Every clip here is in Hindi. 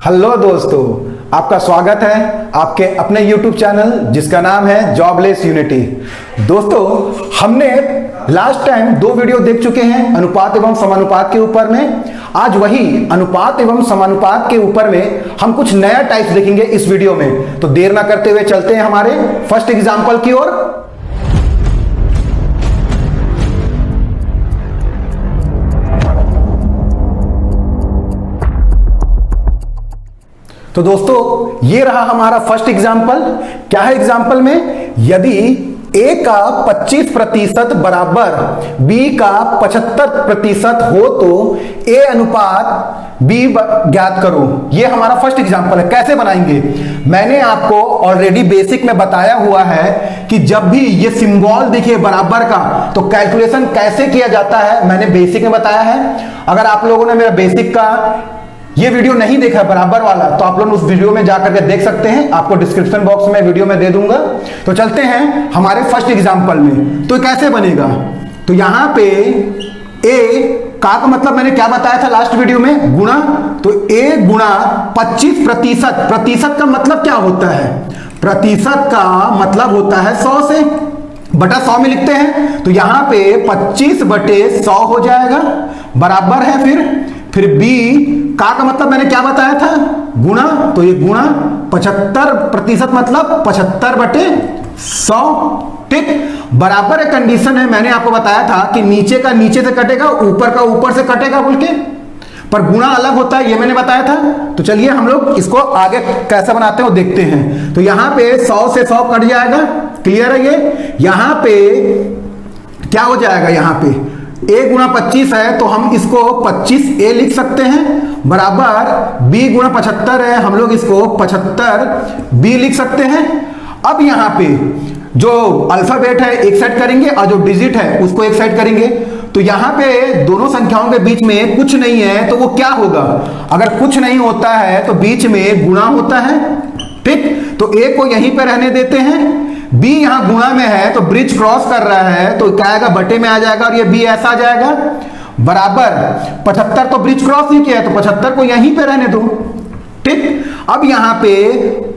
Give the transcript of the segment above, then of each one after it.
हेलो दोस्तों, आपका स्वागत है आपके अपने YouTube चैनल जिसका नाम है जॉबलेस यूनिटी। दोस्तों, हमने लास्ट टाइम 2 वीडियो देख चुके हैं अनुपात एवं समानुपात के ऊपर में। आज वही अनुपात एवं समानुपात के ऊपर में हम कुछ नया टाइप्स देखेंगे इस वीडियो में। तो देर ना करते हुए चलते हैं हमारे फर्स्ट एग्जाम्पल की ओर। तो दोस्तों, ये रहा हमारा फर्स्ट एग्जाम्पल। क्या है एग्जाम्पल में? यदि A का 25% बराबर B का 75% हो तो A अनुपात B ज्ञात करो। ये हमारा फर्स्ट एग्जाम्पल है। कैसे बनाएंगे? मैंने आपको ऑलरेडी बेसिक में बताया हुआ है कि जब भी ये सिंबल दिखे बराबर का तो कैलकुलेशन कैसे किया जाता है, मैंने बेसिक में बताया है। अगर आप लोगों ने मेरा बेसिक का ये वीडियो नहीं देखा बराबर वाला तो आप लोग उस वीडियो में जाकर के देख सकते हैं, आपको डिस्क्रिप्शन बॉक्स में वीडियो में दे दूंगा। तो चलते हैं हमारे फर्स्ट एग्जांपल में। तो कैसे बनेगा? तो यहां पे ए का मतलब मैंने क्या बताया था लास्ट वीडियो में? गुणा। तो ए गुणा 25%। प्रतिशत का मतलब क्या होता है? प्रतिशत का मतलब होता है 100 से बटा 100 में लिखते हैं। तो यहां पे 25/100 हो जाएगा, बराबर है फिर बी का मतलब मैंने क्या बताया था? गुणा। तो ये गुणा 75% मतलब 75/100। ठीक, बराबर है कंडीशन है। मैंने आपको बताया था कि नीचे का नीचे से कटेगा, ऊपर का ऊपर से कटेगा बोल के, पर गुणा अलग होता है, ये मैंने बताया था। तो चलिए हम लोग इसको आगे कैसे बनाते हैं वो देखते हैं। तो यहां पे 100 से 100 कट जाएगा। क्लियर है ये? यहां पे क्या हो जाएगा? यहां पे a गुणा 25 है तो हम इसको 25a लिख सकते हैं, बराबर b गुणा 75 है, हम लोग इसको 75b लिख सकते हैं। अब यहाँ पे जो अल्फाबेट है एक साइड करेंगे और जो डिजिट है उसको एक साइड करेंगे। तो यहाँ पे दोनों संख्याओं के बीच में कुछ नहीं है तो वो क्या होगा? अगर कुछ नहीं होता है तो बीच में गुणा होता है। ठीक, तो a को यहीं पे रहने देते हैं। b यहां गुणा में है तो ब्रिज क्रॉस कर रहा है तो क्या आएगा? बटे में आ जाएगा और ये b ऐसा आ जाएगा, बराबर 75 तो ब्रिज क्रॉस नहीं किया है तो 75 को यहीं पे रहने दो। ठीक, अब यहां पे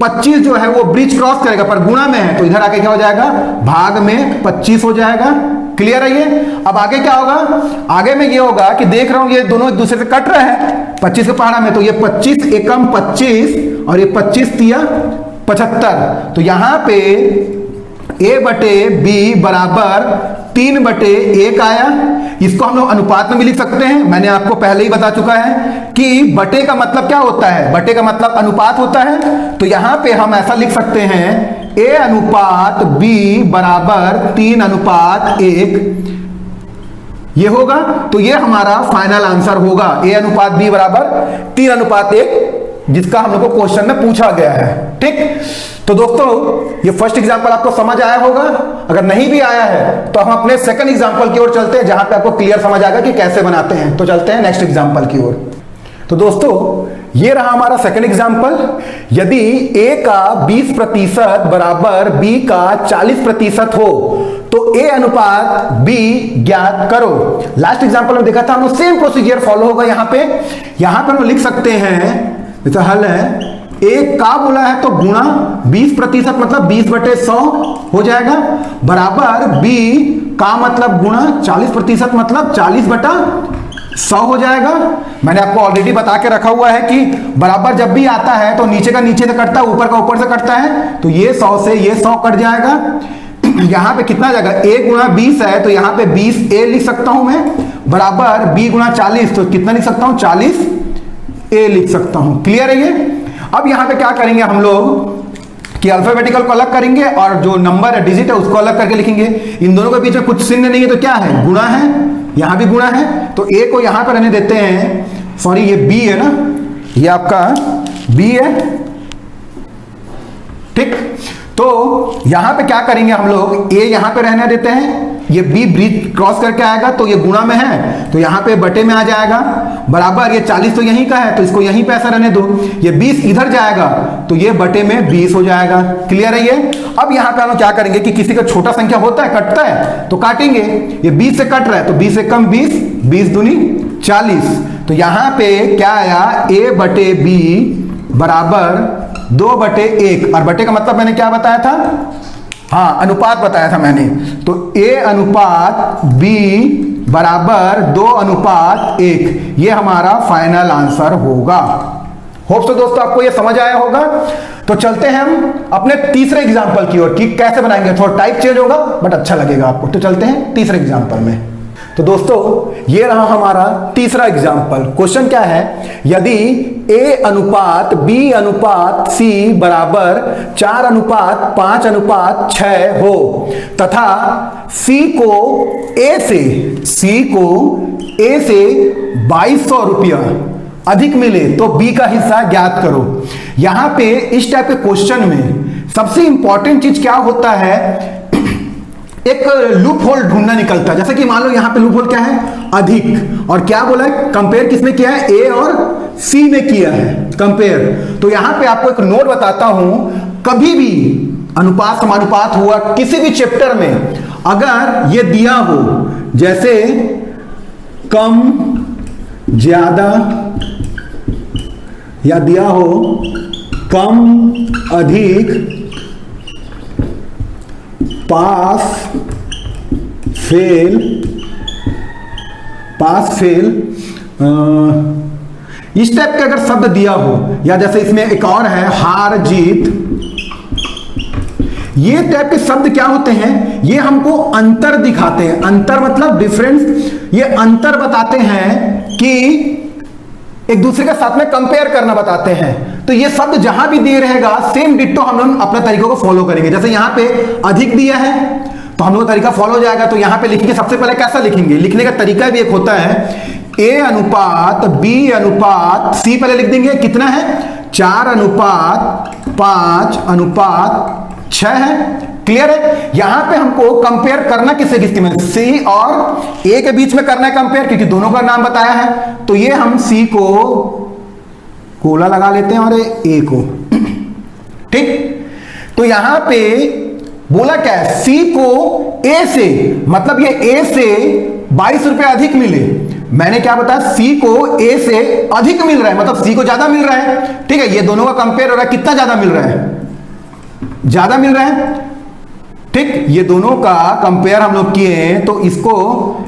25 जो है वो ब्रिज क्रॉस करेगा पर गुणा में है तो इधर आके क्या हो जाएगा? भाग में 25 हो जाएगा। क्लियर है ये? अब आगे क्या होगा? आगे में ये होगा कि देख रहा हूं ये दोनों एक दूसरे से कट रहे हैं 25 के पहाड़ा में, तो ये 25 एकम 25 और ये 25 तिया 75। तो यहां पे a/b बराबर 3/1 आया। इसको हम लोग अनुपात में भी लिख सकते हैं। मैंने आपको पहले ही बता चुका है कि बटे का मतलब क्या होता है? बटे का मतलब अनुपात होता है। तो यहां पे हम ऐसा लिख सकते हैं a अनुपात b बराबर 3:1 ये होगा। तो ये हमारा फाइनल आंसर होगा, a अनुपात b बराबर 3:1, जिसका हम लोग को क्वेश्चन में पूछा गया है। ठीक, तो दोस्तों ये फर्स्ट एग्जांपल आपको समझ आया होगा। अगर नहीं भी आया है तो हम अपने सेकंड एग्जांपल की ओर चलते हैं जहां पे आपको क्लियर समझ आएगा कि कैसे बनाते हैं। तो चलते हैं नेक्स्ट एग्जांपल की ओर। तो दोस्तों ये रहा हमारा सेकंड एग्जांपल। यदि a का 20% बराबर b का 40% हो तो a अनुपात b ज्ञात करो। लास्ट एग्जांपल में देखा था हम लोग, सेम प्रोसीजर फॉलो होगा। यहां पे हम लिख सकते हैं, जैसा हल है a का बोला है तो गुणा 20% मतलब 20/100 हो जाएगा, बराबर b का मतलब गुणा 40% मतलब 40/100 हो जाएगा। मैंने आपको ऑलरेडी बता के रखा हुआ है कि बराबर जब भी आता है तो नीचे का नीचे से कटता है, ऊपर का ऊपर से कटता है। तो ये 100 से ये 100 कट जाएगा। यहां पे कितना जाएगा? a गुणा 20 है तो यहां पे 20a लिख सकता हूं मैं, बराबर b गुणा 40 तो कितना लिख सकता हूं? 40a लिख सकता हूं। क्लियर है ये? अब यहां पे क्या करेंगे हम लोग कि अल्फाबेटिकल को अलग करेंगे और जो नंबर है डिजिट है उसको अलग करके लिखेंगे। इन दोनों के बीच में कुछ चिन्ह नहीं है तो क्या है? गुणा है। यहां भी गुणा है तो a को यहां पर रहने देते हैं। सॉरी, ये b है ना, ये आपका b है। ठीक, तो यहां पे क्या करेंगे हम लोग? a यहां पे रहने देते हैं, ये b ब्रिज क्रॉस करके आएगा तो ये गुणा में है तो यहां पे बटे में आ जाएगा, बराबर ये 40 तो यहीं का है तो इसको यहीं पे ऐसा रहने दो। ये 20 इधर जाएगा तो ये बटे में 20 हो जाएगा। क्लियर है ये? अब यहां पे हम क्या करेंगे कि किसी का छोटा संख्या होता है, कटता है तो काटेंगे। ये 20 से कट रहा है तो 20 से कम 20, 20 दूनी 40। तो यहां पे क्या आया? a/b बराबर 2/1, और बटे का मतलब मैंने क्या बताया था, हाँ अनुपात बताया था मैंने, तो A अनुपात B बराबर 2:1, ये हमारा फाइनल आंसर होगा। होप सो दोस्तों आपको ये समझ आया होगा। तो चलते हैं हम अपने तीसरे एग्जांपल की ओर कि कैसे बनाएंगे, थोड़ा टाइप चेंज होगा बट अच्छा लगेगा आपको। तो चलते हैं तीसरे एग्जांपल में। तो दोस्तों ये रहा हमारा तीसरा एग्जांपल। क्वेश्चन क्या है, यदि A अनुपात B अनुपात C बराबर 4:5:6 हो तथा C को A से 2200 रुपया अधिक मिले तो B का हिस्सा ज्ञात करो। यहां पे इस टाइप के क्वेश्चन में सबसे इंपॉर्टेंट चीज क्या होता है, एक लूप होल ढूंढना निकलता है। जैसे कि मान लो यहां पे लूप होल क्या है, अधिक, और क्या बोला है, कंपेयर किसमें किया है, A और C में किया है कंपेयर। तो यहां पे आपको एक नोट बताता हूं, कभी भी अनुपात समानुपात हुआ किसी भी चैप्टर में अगर ये दिया हो, जैसे कम ज्यादा, या दिया हो कम अधिक, पास फेल, इस टाइप के अगर शब्द दिया हो, या जैसे इसमें एक और है हार जीत, ये टाइप के शब्द क्या होते हैं, ये हमको अंतर दिखाते हैं। अंतर मतलब डिफरेंस, ये अंतर बताते हैं कि एक दूसरे के साथ में कंपेयर करना बताते हैं। तो ये शब्द जहां भी दिए रहेगा सेम डिट्टो हम लोग अपने तरीकों को फॉलो करेंगे। जैसे यहां पे अधिक दिया है तो हम लोग का तरीका फॉलो हो जाएगा। तो यहां पे लिखेंगे, सबसे पहले कैसा लिखेंगे, लिखने का तरीका भी एक होता है, A अनुपात B अनुपात C पहले लिख देंगे, कितना है 4:5:6 है। क्लियर है। यहां पे हमको कंपेयर करना किससे में, C और A के बीच में करना है कंपेयर, क्योंकि दोनों का नाम बताया है। तो ये हम C को कोला लगा लेते हैं और A को, ठीक। तो यहां पे बोला क्या है, C को A से, मतलब ये A से 22 रुपए अधिक मिले। मैंने क्या बताया, C को A से अधिक मिल रहा है, मतलब C को ज्यादा मिल रहा है, ठीक है। ये दोनों का कंपेयर हो रहा है, कितना ज्यादा मिल रहा है, ज्यादा मिल रहा है, ठीक। ये दोनों का कंपेयर हम लोग किए तो इसको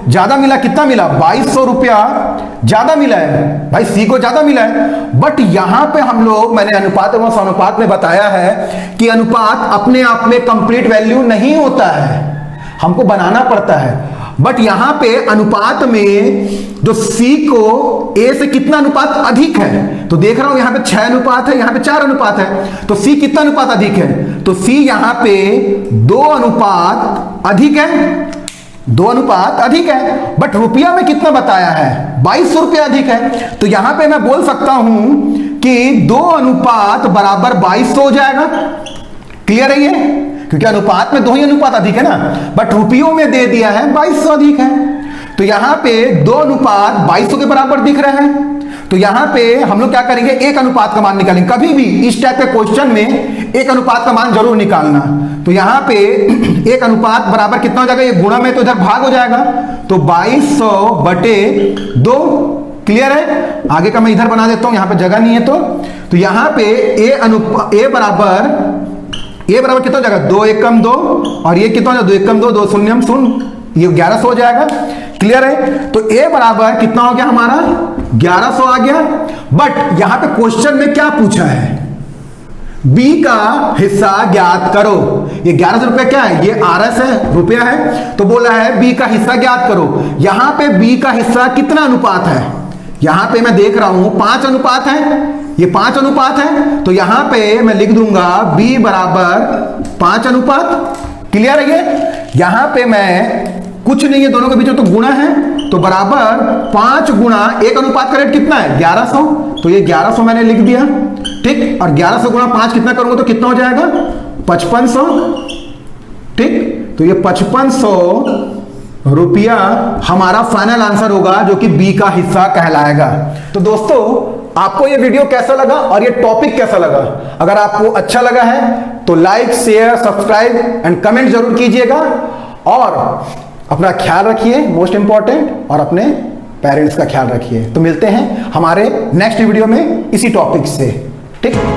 ज्यादा मिला, कितना मिला 2200 रुपया ज्यादा मिला है भाई, C को ज्यादा मिला है। बट यहां पे हम लोग, मैंने अनुपात एवं समानुपात में बताया है कि अनुपात अपने आप में कंप्लीट वैल्यू नहीं होता है, हमको बनाना पड़ता है। बट यहां पे अनुपात में जो C को A से कितना अनुपात अधिक है, तो देख रहा हूं यहां पे 6 अनुपात है, यहां पे 4 अनुपात है, तो C कितना अनुपात अधिक है, तो C यहां पे 2 अनुपात अधिक है, 2 अनुपात अधिक है। बट रुपया में कितना बताया है, 2200 रुपया अधिक है। तो यहां पे मैं बोल सकता हूं कि 2 अनुपात बराबर 2200 हो जाएगा। क्लियर है ये, क्योंकि अनुपात में 2 ही अनुपात अधिक है ना, बट रुपयों में दे दिया है 2200 अधिक है। तो यहां पे 2 अनुपात 2200 के बराबर दिख रहे हैं। तो यहां पे हम लोग क्या करेंगे, एक अनुपात का मान निकालेंगे। कभी भी इस टाइप के क्वेश्चन में एक अनुपात का मान जरूर निकालना। तो यहां पे एक अनुपात बराबर कितना हो जाएगा, ये गुणा में तो इधर भाग हो जाएगा, तो 2200/2। क्लियर है। आगे का मैं इधर बना देता हूं, यहां पे जगह नहीं है। तो यहां पे A बराबर कितना हो जाएगा, 2 एकम 2, और ये कितना हो जाएगा 2 एकम 2, 2 शून्यम 0, ये 1100 हो जाएगा। क्लियर है। तो A बराबर कितना हो गया हमारा, 1100 आ गया। बट यहां पे क्वेश्चन में क्या पूछा है, B का हिस्सा ज्ञात करो। ये 1100 रुपया क्या है, ये RS है, रुपया है। तो बोला है B का हिस्सा ज्ञात करो। यहां पे B का हिस्सा कितना अनुपात है, यहां पे मैं देख रहा हूं 5 अनुपात है, ये 5 अनुपात है। तो यहां पे मैं लिख दूंगा B बराबर 5 अनुपात। क्लियर है ये। यहां पे मैं कुछ नहीं है, दोनों के बीच में तो गुणा है, तो बराबर 5 गुणा 1 अनुपात का रेट कितना है 1100, तो ये 1100 मैंने लिख दिया, ठीक। और 1100 गुणा 5 कितना करूंगा तो कितना हो जाएगा 5500, ठीक। तो ये 5500 रुपया हमारा फाइनल आंसर होगा, जो कि B का हिस्सा कहलाएगा। तो दोस्तों आपको ये वीडियो कैसा लगा और ये टॉपिक कैसा लगा, अगर आपको अच्छा लगा है तो like share subscribe and comment जरूर कीजिएगा, और अपना ख्याल रखिए मोस्ट इंपॉर्टेंट, और अपने पेरेंट्स का ख्याल रखिए। तो मिलते हैं हमारे नेक्स्ट वीडियो में इसी टॉपिक से। ठीक।